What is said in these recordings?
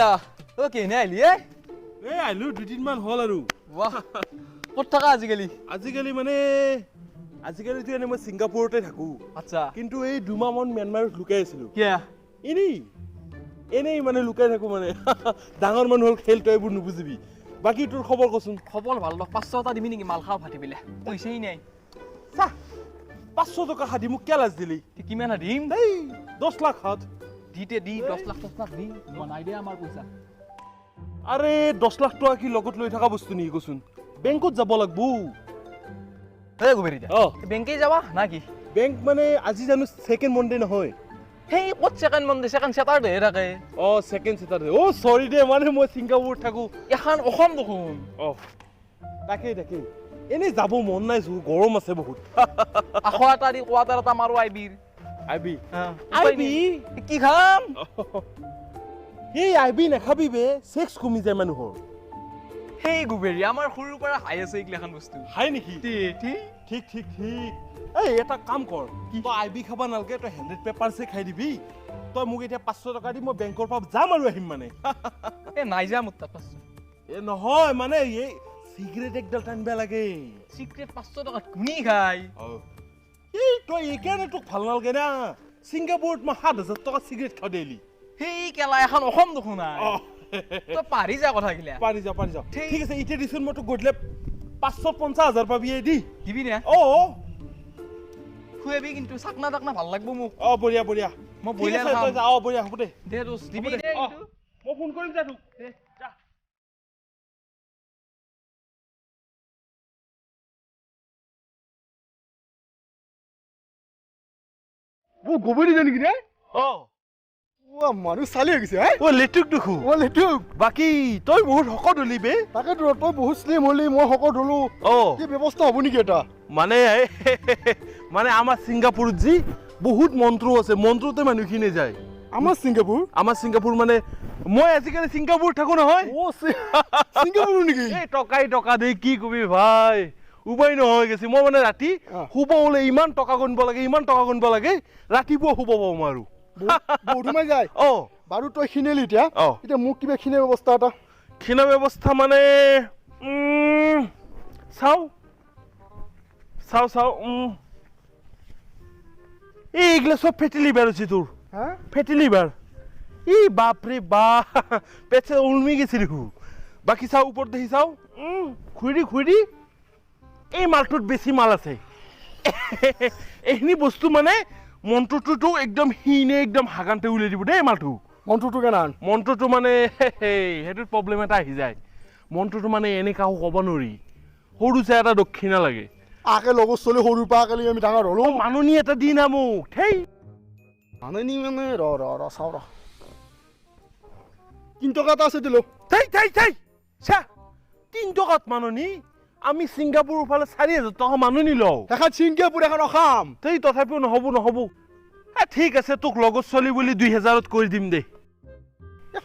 আহিলা ও কেনে আহিলি এই আহিলো দুদিনমান হ'ল আৰু বাহ ক'ত থাকা আজিকালি আজিকালিতো এনে মই ছিংগাপুৰতে থাকো আচ্ছা কিন্তু এই দুমাহমান ম্যানমাৰত লুকাই আছিলো কিয়া এনেই মানে লুকাই থাকো মানে ডাঙৰ মানুহ হ'ল খেল তই এইবোৰ নুবুজিবি বাকী তোৰ খবৰ কচোন খবৰ ভাল লগ 500 টকা দিবি নেকি মাল খাও ফাটি পেলে পইচাই নাই চা 500 টকা হাদি মোক কিয় লাজ দিলি কিমান দিম এই 10 লাখ হাত দিতে দি 10 লাখ দি বনাই দে আমাৰ পইচা আৰে 10 লাখ টকা কি লগত লৈ থকা বস্তু নেকি কচোন বেংকত যাব লাগবো এই গুবেৰি দা বেংকে যাবা নাকি বেংক মানে আজি জানো সেকেন্ড মনডে নহয় হেই ক'ত সেকেন্ড মনডে সেকেন্ড স্যাটাৰডে থাকে সেকেন্ড স্যাটাৰডে সৰি দে মানে মই ছিংগাপুৰত থাকো এখন অসম দেখোন তাকে এনে যাব মন নাই গৰম আছে বহুত আখো তাৰিখ কোৱাটাৰ এটা মাৰো আইবি কি খাম এই আইবি নাখাবি বে সেক্স কমি যায় মানুহৰ হেই গুবেৰি আমাৰ সৰুৰ পৰা হাই আছে এইগিলাখান বস্তু হাই নেকি ঠিক এই এটা কাম কৰ তই আইবি খাবা নালগে তই 100 পেপাৰছে খাই দিবি তই মোক এতিয়া 500 টকা দি মই বেংকৰ পৰা যাম আৰু আহিম মানে নাই যা মোৰ তাত নহয় মানে এই সিগাৰেট একডাল টানবা লাগে সিগাৰেট 500 টকা কোনি খাই এই তই এইকাৰণে তোক ভাল নালগে না ছিংগাপুৰত মই 7000 টকা সিগাৰেট খাও ডেইলি হেই কেলা এখন অসম দেখোন তই পাৰি যা কথা গিলা পাৰি যা ঠিক আছে ইতে দিছোন মই তোক গধলে 550,000 পাবি এই দিবি না খুৱাবি কিন্তু চাকনা তাকনা ভাল লাগব মোক বঢ়িয়া মই বঢ়িয়া খাম তই যা বঢ়িয়া হ'ব দে দোস্ত দিবি দে মই ফোন কৰিম যা তোক যা গোবৰি জানি কি ৰে মানুহ চালি হৈ গৈছে লেটুক দেখো বাকী তই বহুত শকত হলি বে তাকেতো তই বহুত শ্লিম হলি মই শকত হলো কি ব্যৱস্থা হ'ব নেকি এটা মানে আমাৰ ছিংগাপুৰত যি বহুত মন্ত্ৰ আছে মন্ত্ৰতে মানুহখিনি যায় আমাৰ ছিংগাপুৰ মানে মই আজিকালি ছিংগাপুৰত থাকো নহয় ছিংগাপুৰ নেকি এই টকা দে কি কবি ভাই উপায় নহয় গৈছে মই মানে ৰাতি শুব হলে ইমান টকা গণিব লাগে ৰাতিপুৱা শুব পাওঁ আৰু বহুমাই যায় বাৰু তই খিনেলি এতিয়া মোক কিবা খিনে ব্যৱস্থা এটা খিনা ব্যৱস্থা মানে চাও এইগিলা চব ফেটি লিভাৰ হৈছে তোৰ ফেটি লিভাৰ বাপৰে পেটছে উলমি গেছে দেখো বাকী চাও ওপৰত দেখি চাও খুইৰি এই মালটোত বেছি মাল আছে এইখিনি বস্তু মানে মন্ত্ৰটো একদম হিনে একদম হাগানতে উলিয়াই দিব দেই মালটো মন্ত্ৰটো মানে সেইটো প্ৰব্লেম এটা আহি যায় মন্ত্ৰটো মানে এনে কাকো ক'ব নোৱাৰি সৰু চাই এটা দক্ষিণা লাগে আকে লগত চলি সৰুৰ পৰা আকেলি আমি ডাঙৰ হলো মাননি এটা দি না মোক মাননি মানে চাও 3 টকা এটা আছে দিলো চা 3 টকাত মাননি আমি ছিংগাপুৰৰ ফালে 4000 টকা মাননি লওঁ এখন ছিংগাপুৰ এখন অখাম তথাপিও নহ'ব ঠিক আছে তোক লগত চলি বুলি 2000ত কৰি দিম দে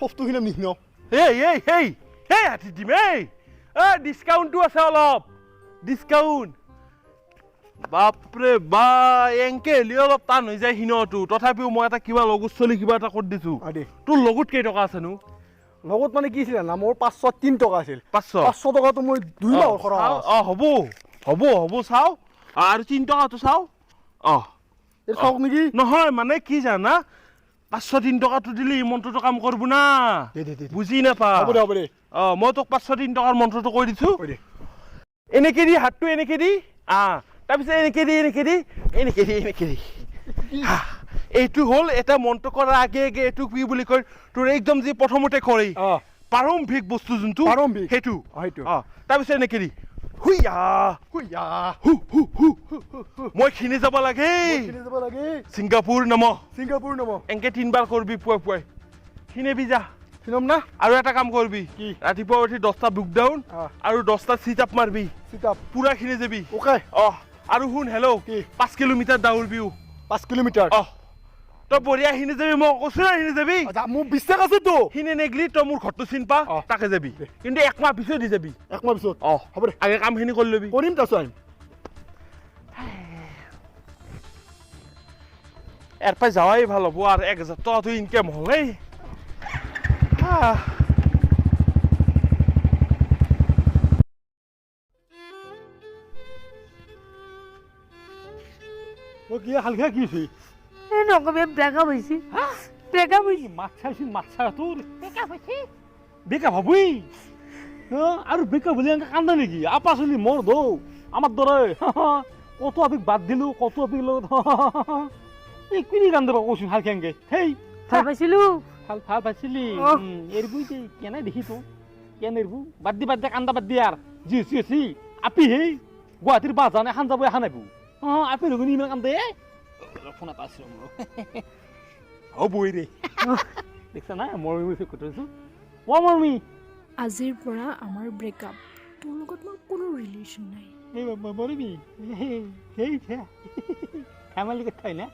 বস্তুখিনি নিহিন হাতি দিম ডিছকাউণ্টটো আছে অলপ ডিছকাউণ্ট বাপৰে এংকে হলি অলপ টান হৈ যায় হিনটো তথাপিও মই এটা কিবা লগত চলি কিবা এটা কৰি দিছো তোৰ লগত কেই টকা আছেনো লগত মানে কি আছিল না মোৰ 503 টকা আছিল 500 টকাটো মই 2 মাহ খৰচ হ'ব চাও আৰু 3 টকাটো চাও চাওক নেকি নহয় মানে কি জানা 503 টকাটো দিলে এই মন্ত্ৰটো কাম কৰিব না বুজি নাপা হ'ব দে মই তোক 503 টকাৰ মন্ত্ৰটো কৈ দিছো এনেকে দি হাতটো এনেকে দি তাৰপিছত এনেকে দি এইটো হ'ল এটা মন্ত্ৰ কৰাৰ আগে এইটো কি বুলি কয় তোৰ একদম যে প্ৰথমতে কৰে প্ৰাৰম্ভিক বস্তু যোনটো সেইটো তাৰপিছত এনেকে দি মই খিনে যাব লাগে ছিংগাপুৰ নম এনেকে 3 বাৰ কৰবি পুৱাই খিনেবি যা না আৰু এটা কাম কৰবি ৰাতিপুৱা উঠি 10টা বুক ডাউন আৰু 10টা সিট আপ মাৰবি পুৰা খিনে যাবি আৰু শুন হেল্ল' 5 কিলোমিটাৰ দৌৰবিও 5 কিলোমিটাৰ তই বঢ়িয়া হিনে যাবি মই কৈছো না হিনে যাবি মোৰ বিশ্বাস আছে তো হিনে নেগলি তই মোৰ ঘৰটো চিন পা তাকে যাবি কিন্তু 1 মাহ পিছত দি যাবি 1 মাহ পিছত হ'ব দে আগে কামখিনি কৰি লবি কৰিম তাছাই এৰ পাই যাৱাই ভাল হ'ব আৰু 1000 টকাটো ইনকাম হ'লেই মই কি হালকা কি হৈছে এই নকবি ব্ৰেকআপ হৈছে ব্ৰেকআপ হৈছে মাত চাইছিল মাত চাই তোৰ ব্ৰেকআপ হৈছে বেকা ভাবি আৰু বেকা বুলি এনেকৈ কান্দে নেকি আপা চলি মোৰ দৌ আমাৰ দৰে কত আপিক বাদ দিলোঁ কত আপিক লগত এই কিনি কান্দে কৈছোঁ হালকা এনেকৈ সেই ভাল পাইছিলোঁ ভাল ভাল পাইছিলি এৰিবই দে কেনে দেখিছো কেনে এৰিব বাদ দি কান্দা বাদ দি আৰু যি হৈছে আপি সেই গুৱাহাটীৰ বাজান এখন যাব এখন আহিব আপি লগনি ইমান কান্দে ফোন এটা আছিল মোৰ হ'বই ৰে দেখিছা নাই মৰমি কৈছোঁ অ মৰমি আজিৰ পৰা আমাৰ ব্ৰেকআপ তোৰ লগত মোৰ কোনো ৰিলেশ্যন নাই এই মৰমি সেই ফেমিলি কথাই না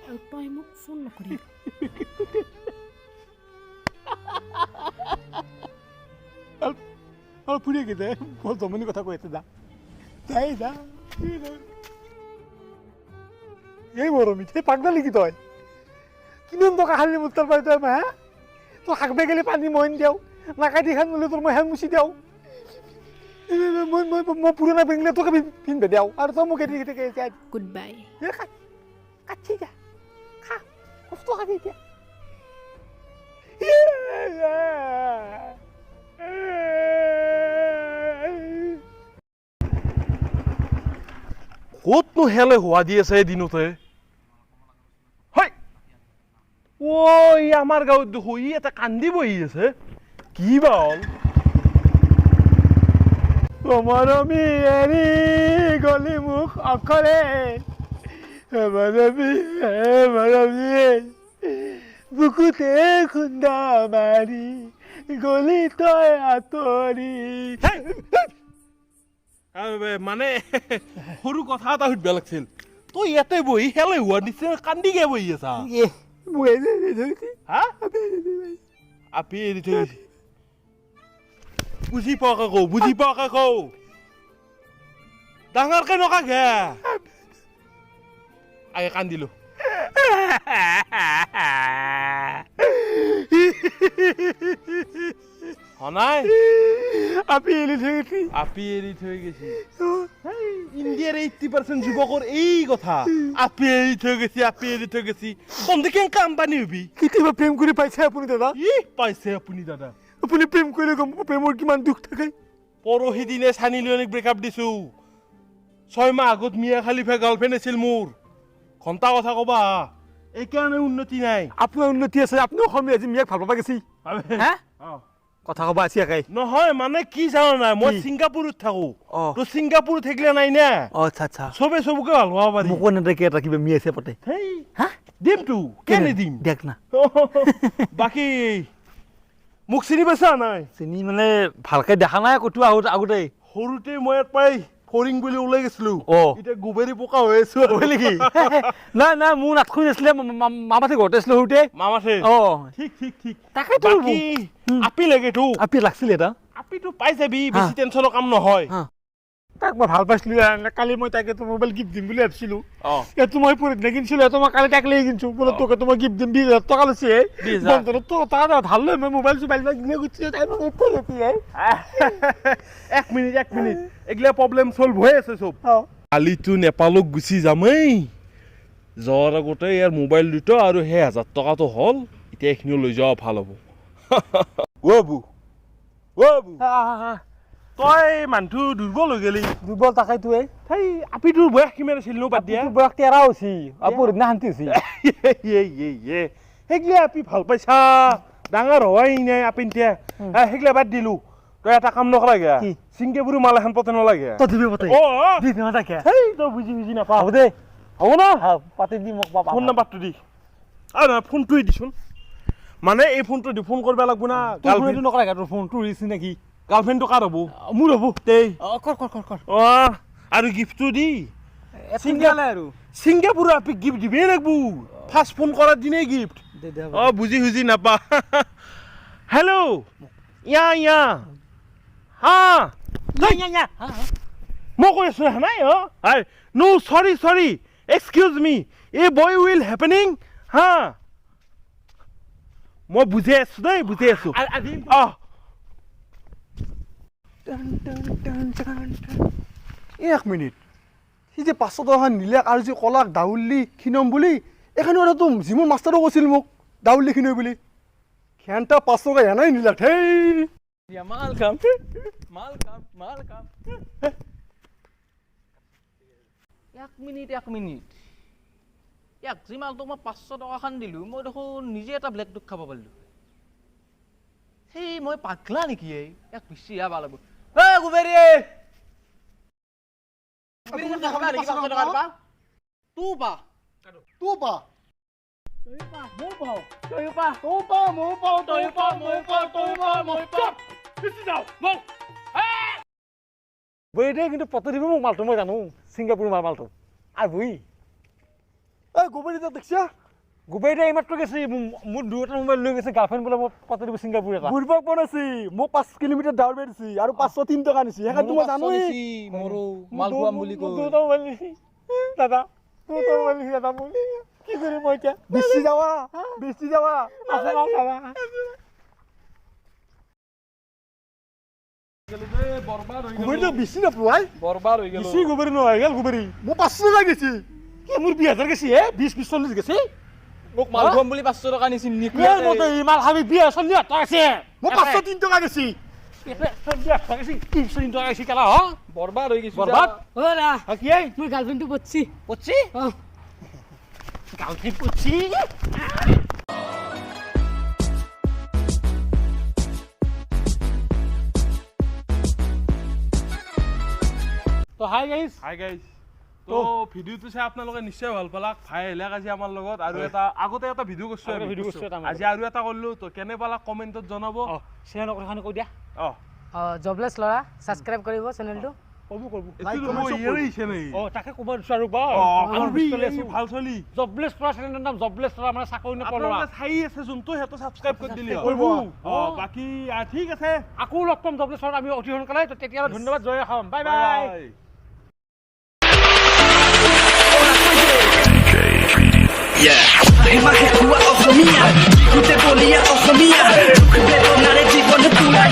আৰু তই মোক ফোন নকৰিবি আৰু ফুৰি কি দে বৰ জমনি কথা কৈ আছে যা যাই যা এই মৰমি সেই পাগলা নেকি তই কিমান টকা খালি মোৰ তাৰ পাই তই মা তোৰ শাক বেগেলি পানী মইন দিওঁ নাকাটি খান মিলি তোৰ মই হেং মুচি দিওঁ মই পুৰণা বেংগলে তোকে পিন্ধিব দিওঁ আৰু তই মোক এটি গুড বাই কাটি যা খা কষ্ট খাবি এতিয়া ক'তনো হেলে হোৱা দি আছে এদিনতে হয় ঐ আমাৰ গাঁৱত দেখো ই এটা কান্দি বহি আছে কি বা হ'ল মৰমি এৰি গলি মোক অকলে মৰমি বুকুতে খুন্দা মাৰি গলি তই আঁতৰি মানে সৰু কথা এটা সুধিব লাগিছিল তই ইয়াতে বহি হেলে হোৱা নিচিনা কান্দিকে বহি আছা হা আপি এৰি থৈ বুজি পোৱাকে কওঁ ডাঙৰকে নকাঘে আগে কান্দিলো হনাই আপি এৰি থৈ গেছি ইণ্ডিয়াৰ 80% যুৱকৰ এই কথা আপি এৰি থৈ গেছি তহঁতে কেনেকা আম্বানী হবি কেতিয়াবা প্ৰেম কৰি পাইছে আপুনি দাদা পাইছে আপুনি দাদা আপুনি প্ৰেম কৰিলে গম পাব প্ৰেমৰ কিমান দুখ থাকে পৰহি দিনে চানি লিঅ'নিক ব্ৰেকআপ দিছো 6 মাহ আগত মিয়া খালিফা গাৰ্লফ্ৰেণ্ড আছিল মোৰ ঘণ্টা কথা কবা এইকাৰণে উন্নতি নাই আপোনাৰ উন্নতি আছে আপুনি অসমীয়া আজি মিয়াক ভাল পাবা গেছি হা কথা কবা আছে একাই নহয় মানে কি জানো নাই মই ছিংগাপুৰত থাকো তো ছিংগাপুৰত থাকিলে নাই না আচ্ছা আচ্ছা চবে চবকে ভাল পাব পাৰি মোক নেদেকে এটা কিবা মিয়া আছে পতে হা দিমতো কেনে দিম দেখ না বাকী মোক চিনি পাইছা নাই চিনি মানে ভালকে দেখা নাই কতো আগতে সৰুতে মই ইয়াত পাই ফৰিং বুলি ওলাই গৈছিলো এতিয়া গুবেৰি পকা হৈ আছো নেকি নাই মোৰ নাটখন আছিলে মামাতে ঘৰতে আছিলে সৰুতে মামাতে ঠিক তাকেতো আপি লাগেতো আপি লাগছিলে এটা আপিটো পাই যাবি বেছি টেনচনৰ কাম নহয় তাক মই ভাল পাইছিলো কালি মই তাকে তো মোবাইল গিফ্ট দিম বুলি ভাবিছিলো এইটো মই পৰহিদিনা কিনিছিলো এইটো মই কালি তাক লৈ কিনিছো বোলে তোকে তো মই গিফ্ট দিম 20,000 টকা লৈছে বন্ধনত তো তাৰ ভাল লৈ মই মোবাইল চোবাইল দিলে গুচি তাই মোক এক মিনিট এগিলা প্ৰব্লেম চল্ভ হৈ আছে চব কালিতো নেপালক গুচি যামেই যোৱাৰ আগতে ইয়াৰ মোবাইল দুটা আৰু 1000 টকাটো হ'ল এতিয়া এইখিনিও লৈ যোৱা ভাল হ'ব তই মানুহটো দুৰ্বল হৈ গেলি দুৰ্বল তাকাইতো সেই আপিটোৰ বয়স কিমান আছিল নো বাদ দিয়া বয়স 13 হৈছি পৰহিদিনা শান্তি হৈছি সেইগিলা আপি ভাল পাইছা ডাঙৰ হোৱাই নাই আপিনতিয়া সেইগিলা বাদ দিলো তই এটা কাম নকৰা গে ছিংগাপুৰৰ মাল এখন পতে নালাগে তই দিবি পতে দি দিম তাকে সেই তই বুজি নাপাওঁ হ'ব দে হ'ব না পাতি দি মোক পাবা ফোন নাম্বাৰটো দি নহয় ফোনটোৱে দিচোন মানে এই ফোনটো দি ফোন কৰিব লাগব না গাৰ্লফ্ৰেণ্ডটো নকৰা তোৰ ফোনটো ৰিচ নেকি গাৰ্লফ্ৰেণ্ডটো কাৰ হ'ব মোৰ হ'ব দেই কৰ আৰু গিফ্টটো দি চিংগালে আৰু ছিংগাপুৰৰ আপি গিফ্ট দিবই লাগব ফাৰ্ষ্ট ফোন কৰাৰ দিনেই গিফ্ট বুজি নাপা হেল্ল' ইয়া হা মই কৈ আছো নাই নো চৰি excuse me a boy will happening হা মই বুজি আছো দেই বুজি আছো আজি অহ এক মিনিট সি যে 500 টকা নিলে আৰু যে কলাক দাউলি খিনম বুলি এখানে কথাটো জিমৰ মাষ্টাৰো কৈছিল মোক দাউলি খিনই বুলি খেনটা 500 টকা এনাই নিলা ঠেই দিয়া মাল কাম এক মিনিট এক যি মালটো মই 500 টকা খান দিলোঁ মই দেখোন নিজে এটা ব্লেক ডগ খাব পাৰিলোঁ সেই মই পাগলা নেকি এই এক বেছিহে ভাল হ'ব গুবেৰি তোৰ পা তোৰ পা বৈদে কিন্তু পত দিব মোক মালটো মই জানো ছিংগাপুৰ মালটো আৰু বৈ এই গোবৰিটা দেখিছা গোবেইদে এইমাত্ৰ গৈছে মোৰ দুটা মোবাইল লৈ গৈছে গাৰ্লফ্ৰেণ্ড বোলে মই পত দিব ছিংগাপুৰ এটা ঘূৰিব বনাইছি মোক 5 কিলোমিটাৰ দাউৰ বেৰিছি আৰু 503 টকা নিছি সেইকাৰণে মই জানোই মোৰো মাল খুৱাম বুলি কৈ দুটা মোবাইল নিছি দাদা দুটা মোবাইল নিছি দাদা মই কি কৰিম মই এতিয়া বেছি যাৱা আছে না দাদা গোবৰিটা বেছি নাপাই বৰবাদ হৈ গেল বেছি গোবৰি নহয় গেল গোবৰি মোক 500 টকা গেছি কি মোৰ 2000 গৈছে হে 20 40 গৈছে মোক মাল খুৱাম বুলি 500 টকা নিছিল মতে ইমান হাবি 40 টকা আছে মোক 503 টকা গেছি বৰবাদ হৈ গৈছে বৰবাদ ওরা কি এই মোর গার্লফ্রেন্ড বলছি পচ্ছি গালফ্রেন্ড পচ্ছি তো হাই গাইস হাই গাইজ তো ভিডিঅ'টো চাই আপোনালোকে নিশ্চয় ভাল পালাক ভাই আহিলে আজি আমাৰ লগত আৰু এটা আগতে এটা ভিডিঅ' কৰিছো আগতে ভিডিঅ' কৰিছো এটা আমাৰ আজি আৰু এটা কৰিলো তো কেনে পালাক কমেণ্টত জনাব শ্বেয়াৰ নকৰি কৈ দিয়া অহ জবলেস লড়া সাবস্ক্ৰাইব কৰিব চেনেলটো কবু কবু এইটো মই এৰিছে নেকি তাকে ক'ব দিছো আৰু বা ভাল চলি জবলেছ পৰা চেনেলৰ নাম জবলেছ পৰা মানে চাকৰি নপৰা আপোনালোকে চাই আছে যোনটো সেইটো ছাবস্ক্ৰাইব কৰি দিলে কৰিব। বাকী ঠিক আছে আকৌ লগ পাম জবলেছৰ আমি অতি সোনকালে তেতিয়ালৈ ধন্যবাদ জয় Assam bye bye Mahe hua অসমীয়া, গোটেই বলিয়া অসমীয়া, দুখ বেদনাৰে জীৱন তোলা